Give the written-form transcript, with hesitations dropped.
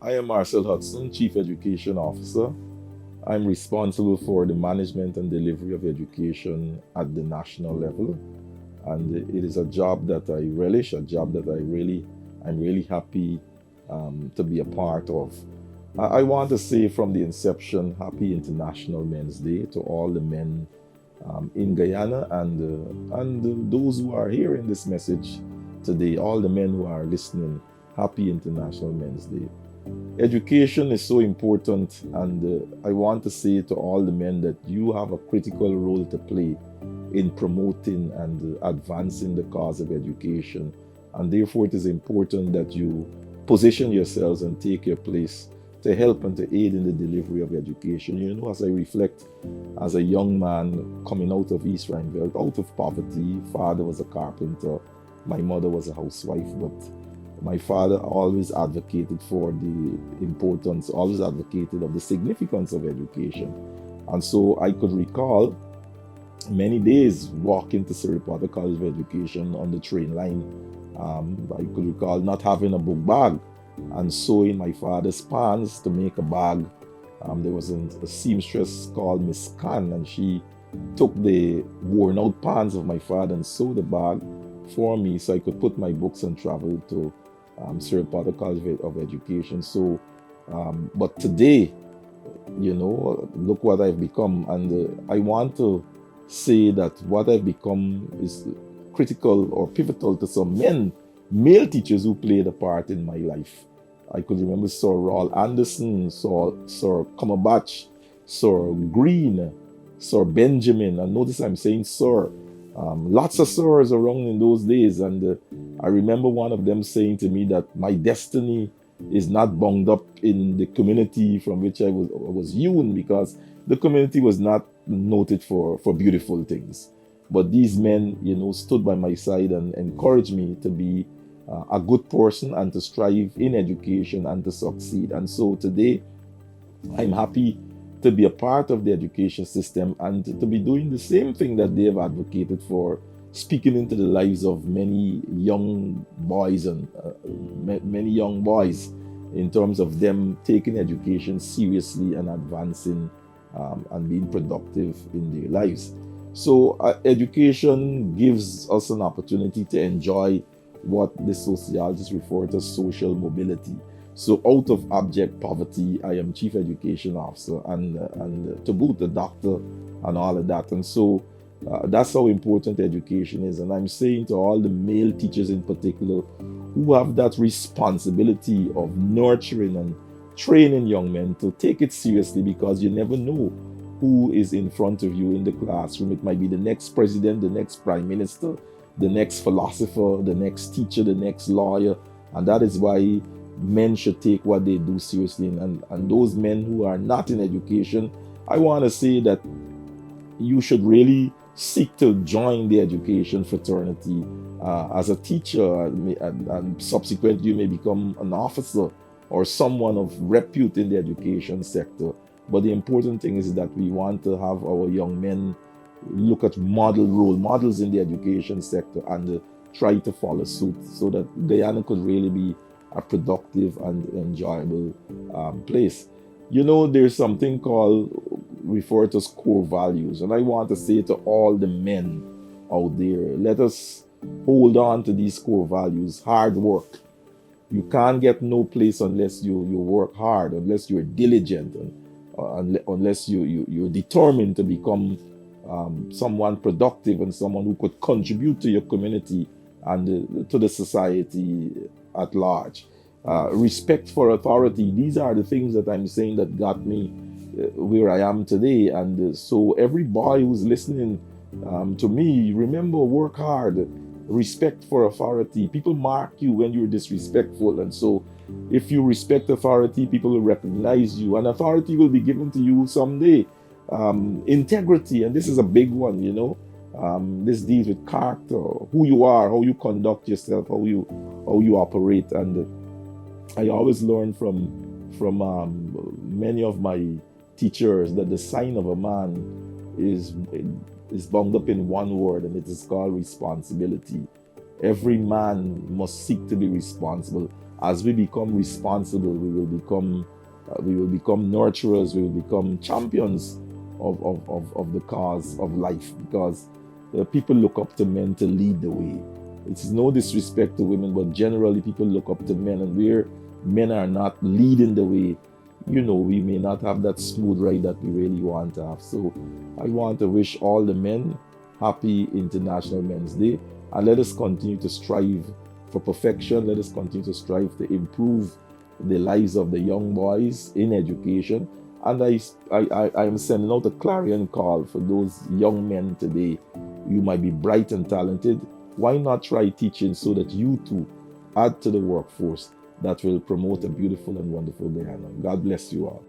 I am Marcel Hutson, Chief Education Officer. I'm responsible for the management and delivery of education at the national level. And it is a job that I relish, a job that I'm really happy to be a part of. I want to say from the inception, Happy International Men's Day to all the men in Guyana and those who are hearing this message today, all the men who are listening, Happy International Men's Day. Education is so important, and I want to say to all the men that you have a critical role to play in promoting and advancing the cause of education. And therefore, it is important that you position yourselves and take your place to help and to aid in the delivery of education. You know, as I reflect as a young man coming out of East Rhineville, out of poverty, father was a carpenter, my mother was a housewife, but my father always advocated for the importance, always advocated of the significance of education. And so I could recall many days walking to Surrey Potter College of Education on the train line. I could recall not having a book bag and sewing my father's pants to make a bag. There was a seamstress called Miss Khan, and she took the worn out pants of my father and sewed the bag for me so I could put my books and travel to Surrey Potter College of Education. So, but today, you know, look what I've become. And I want to say that what I've become is critical or pivotal to some male teachers who played a part in my life. I could remember Sir Rawl Anderson, Sir Cumberbatch, Sir Green, Sir Benjamin. And notice I'm saying Sir. Lots of sirs around in those days. And I remember one of them saying to me that my destiny is not bound up in the community from which I was hewn, because the community was not noted for beautiful things. But these men, you know, stood by my side and encouraged me to be a good person and to strive in education and to succeed. And so today, I'm happy to be a part of the education system and to be doing the same thing that they have advocated for, speaking into the lives of many young boys and many young boys in terms of them taking education seriously and advancing and being productive in their lives. So education gives us an opportunity to enjoy what the sociologists refer to as social mobility. So out of abject poverty, I am Chief Education Officer and to boot a doctor and all of that. And so that's how important education is. And I'm saying to all the male teachers in particular who have that responsibility of nurturing and training young men to take it seriously, because you never know who is in front of you in the classroom. It might be the next president, the next prime minister, the next philosopher, the next teacher, the next lawyer. And that is why men should take what they do seriously. And those men who are not in education, I want to say that you should really seek to join the education fraternity as a teacher, and subsequently you may become an officer or someone of repute in the education sector. But the important thing is that we want to have our young men look at role models in the education sector and try to follow suit, so that Guyana could really be a productive and enjoyable place. You know, there's something called, referred to as core values. And I want to say to all the men out there, let us hold on to these core values. Hard work. You can't get no place unless you work hard, unless you're diligent, and unless you're determined to become someone productive and someone who could contribute to your community and to the society at large. Respect for authority. These are the things that I'm saying that got me where I am today. And so every boy who's listening to me, remember, work hard. Respect for authority. People mark you when you're disrespectful. And so if you respect authority, people will recognize you, and authority will be given to you someday. Integrity, and this is a big one, you know. This deals with character, who you are, how you conduct yourself, how you operate. And I always learn from many of my teachers that the sign of a man is bound up in one word, and it is called responsibility. Every man must seek to be responsible. As we become responsible, we will become nurturers, we will become champions of the cause of life, because people look up to men to lead the way. It's no disrespect to women, but generally people look up to men, and where men are not leading the way, we may not have that smooth ride that we really want to have. So I want to wish all the men happy International Men's Day, and let us continue to strive for perfection. Let us continue to strive to improve the lives of the young boys in education. And I am sending out a clarion call for those young men today. You might be bright and talented. Why not try teaching so that you too add to the workforce that will promote a beautiful and wonderful Guyana? God bless you all.